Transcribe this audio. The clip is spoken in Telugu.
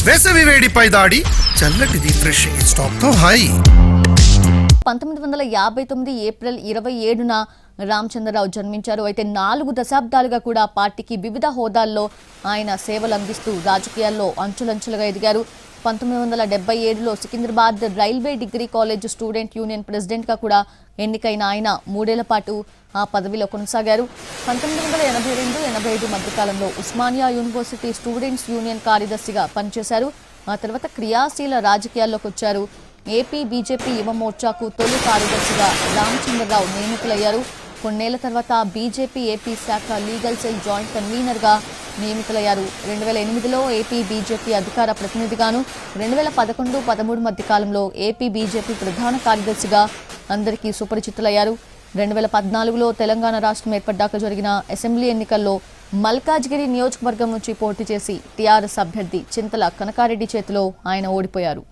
వేసవి వేడిపై దాడి, చల్లటి రిఫ్రెషింగ్ స్టాప్ తో హాయి. 1959 ఏప్రిల్ 27న రామచంద్రరావు జన్మించారు. అయితే 4 దశాబ్దాలుగా కూడా పార్టీకి వివిధ హోదాల్లో ఆయన సేవలు అందిస్తూ రాజకీయాల్లో అంచులంచులుగా ఎదిగారు. 1977లో Secunderabad railway degree college student union ప్రెసిడెంట్గా కూడా ఎన్నికైన ఆయన 3 ఏళ్ల పాటు ఆ పదవిలో కొనసాగారు. 1982-85 మధ్యకాలంలో ఉస్మానియా యూనివర్సిటీ స్టూడెంట్స్ యూనియన్ కార్యదర్శిగా పనిచేశారు. ఆ తర్వాత క్రియాశీల రాజకీయాల్లోకి వచ్చారు. ఏపీ బీజేపీ యువ మోర్చాకు తొలి కార్యదర్శిగా రామచంద్రరావు నియమితులయ్యారు. కొన్నేళ్ల తర్వాత బీజేపీ ఏపీ శాఖ లీగల్ సెల్ జాయింట్ కన్వీనర్గా నియమితులయ్యారు. 2008లో ఏపీ బీజేపీ అధికార ప్రతినిధిగాను, 2011-13 మధ్య కాలంలో ఏపీ బీజేపీ ప్రధాన కార్యదర్శిగా అందరికీ సుపరిచితులయ్యారు. 2014లో తెలంగాణ రాష్ట్రం ఏర్పడ్డాక జరిగిన అసెంబ్లీ ఎన్నికల్లో మల్కాజ్గిరి నియోజకవర్గం నుంచి పోటీ చేసి టీఆర్ఎస్ అభ్యర్థి చింతల కనకారెడ్డి చేతిలో ఆయన ఓడిపోయారు.